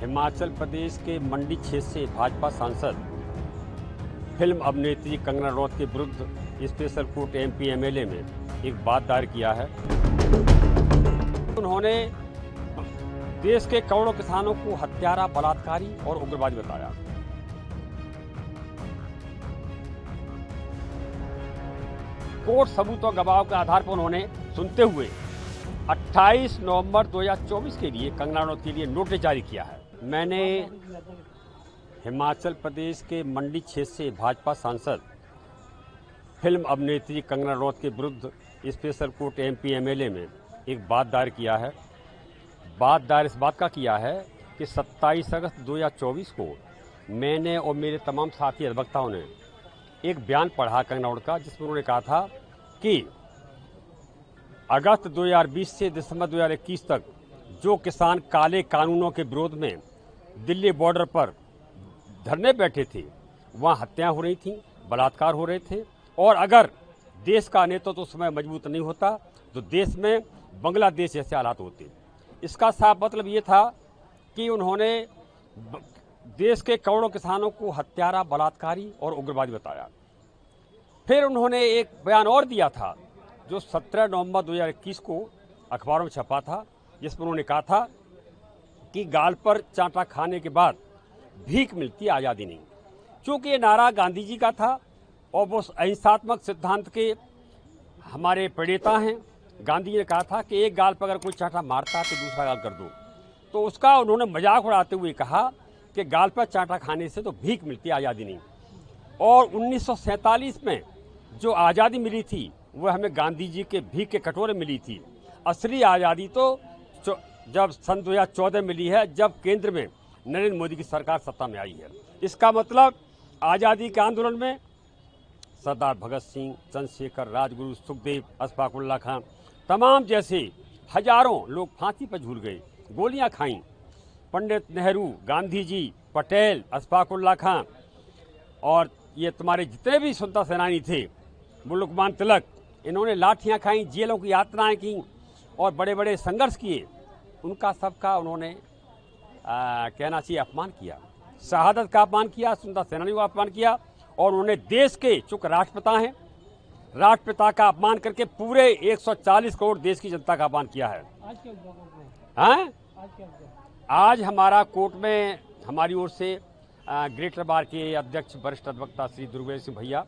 हिमाचल प्रदेश के मंडी क्षेत्र से भाजपा सांसद फिल्म अभिनेत्री कंगना रनौत के विरुद्ध स्पेशल कोर्ट एमपी एमएलए में एक बात दायर किया है। उन्होंने देश के करोड़ों किसानों को हत्यारा, बलात्कारी और उग्रवादी बताया। कोर्ट सबूत और गवाहों के आधार पर उन्होंने सुनते हुए 28 नवंबर 2024 के लिए कंगना रनौत के लिए नोटिस जारी किया है। मैंने हिमाचल प्रदेश के मंडी क्षेत्र से भाजपा सांसद फिल्म अभिनेत्री कंगना रनौत के विरुद्ध स्पेशल कोर्ट एमपी एमएलए में एक बात दायर किया है। बात दायर इस बात का किया है कि 27 अगस्त 2024 को मैंने और मेरे तमाम साथी अधिवक्ताओं ने एक बयान पढ़ा कंगना रनौत का, जिसमें उन्होंने कहा था कि अगस्त 2020 से दिसंबर 2021 तक जो किसान काले कानूनों के विरोध में दिल्ली बॉर्डर पर धरने बैठे थे, वहाँ हत्याएं हो रही थीं, बलात्कार हो रहे थे, और अगर देश का नेतृत्व तो उस समय मजबूत नहीं होता तो देश में बांग्लादेश जैसे हालात होते। इसका साफ मतलब ये था कि उन्होंने देश के करोड़ों किसानों को हत्यारा, बलात्कारी और उग्रवादी बताया। फिर उन्होंने एक बयान और दिया था जो 17 नवंबर 2021 को अखबारों में छपा था, जिसमें उन्होंने कहा था कि गाल पर चांटा खाने के बाद भीख मिलती, आज़ादी नहीं। क्योंकि ये नारा गांधी जी का था और वो अहिंसात्मक सिद्धांत के हमारे प्रणेता हैं। गांधी जी ने कहा था कि एक गाल पर अगर कोई चांटा मारता तो दूसरा गाल कर दो। तो उसका उन्होंने मजाक उड़ाते हुए कहा कि गाल पर चांटा खाने से तो भीख मिलती, आज़ादी नहीं। और 1947 में जो आज़ादी मिली थी वह हमें गांधी जी के भीख के कटोरे मिली थी। असली आज़ादी तो जब सन 2014 मिली है, जब केंद्र में नरेंद्र मोदी की सरकार सत्ता में आई है। इसका मतलब आज़ादी के आंदोलन में सरदार भगत सिंह, चंद्रशेखर, राजगुरु, सुखदेव, अशफाक उल्लाह खां, तमाम जैसे हजारों लोग फांसी पर झूल गए, गोलियां खाईं। पंडित नेहरू, गांधी जी, पटेल, अशफाक उल्लाह खां और ये तुम्हारे जितने भी स्वतंत्रता सेनानी थे, लोकमान तिलक, इन्होंने लाठियां खाई, जेलों की यात्राएं की और बड़े बड़े संघर्ष किए। उनका सबका उन्होंने कहना चाहिए अपमान किया, शहादत का अपमान किया, स्वतंत्रता सेनानियों का अपमान किया, और उन्होंने देश के चूंकि राष्ट्रपिता हैं, राष्ट्रपिता का अपमान करके पूरे 140 करोड़ देश की जनता का अपमान किया है। हाँ, आज हमारा कोर्ट में हमारी ओर से ग्रेटर बार के अध्यक्ष वरिष्ठ अधिवक्ता श्री दुर्गेश सिंह भैया,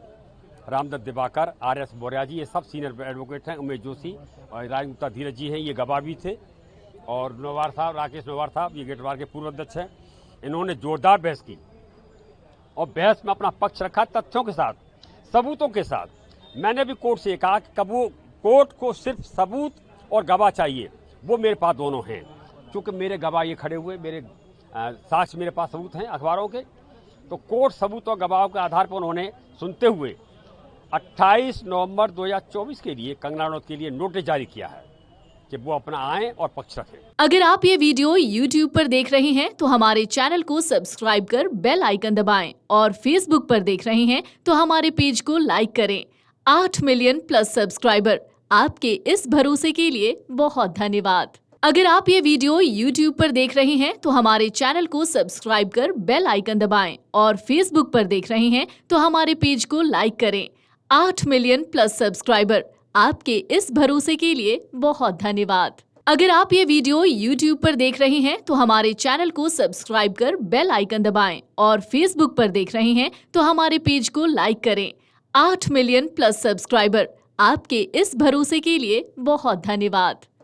रामदत्त दिवाकर, आर.एस. बोरिया जी, ये सब सीनियर एडवोकेट हैं, उमेश जोशी और राजगुप्ता धीरज जी हैं, ये गवाह भी थे, और नवार साहब, राकेश नवार साहब, ये ग्रेटर बार के पूर्व अध्यक्ष हैं। इन्होंने जोरदार बहस की और बहस में अपना पक्ष रखा, तथ्यों के साथ, सबूतों के साथ। मैंने भी कोर्ट से कहा कि कब वो कोर्ट को सिर्फ सबूत और गवाह चाहिए, वो मेरे पास दोनों हैं, क्योंकि मेरे गवाह ये खड़े हुए, मेरे साक्ष्य मेरे पास सबूत हैं अखबारों के। तो कोर्ट सबूत और गवाहों के आधार पर उन्होंने सुनते हुए 28 नवंबर 2024 के लिए कंगना रनौत के लिए नोटिस जारी किया है कि वो अपना आएं और पक्ष रखें। अगर आप ये वीडियो YouTube पर देख रहे हैं तो हमारे चैनल को सब्सक्राइब कर बेल आइकन दबाएं, और Facebook पर देख रहे हैं तो हमारे पेज को लाइक करें। 8 मिलियन प्लस सब्सक्राइबर, आपके इस भरोसे के लिए बहुत धन्यवाद। अगर आप ये वीडियो YouTube पर देख रहे हैं तो हमारे चैनल को सब्सक्राइब कर बेल आइकन दबाएं, और Facebook पर देख रहे हैं तो हमारे पेज को लाइक करें। 8 मिलियन प्लस सब्सक्राइबर, आपके इस भरोसे के लिए बहुत धन्यवाद। अगर आप ये वीडियो YouTube पर देख रहे हैं तो हमारे चैनल को सब्सक्राइब कर बेल आइकन दबाएं, और Facebook पर देख रहे हैं तो हमारे पेज को लाइक करें। 8 मिलियन प्लस सब्सक्राइबर, आपके इस भरोसे के लिए बहुत धन्यवाद।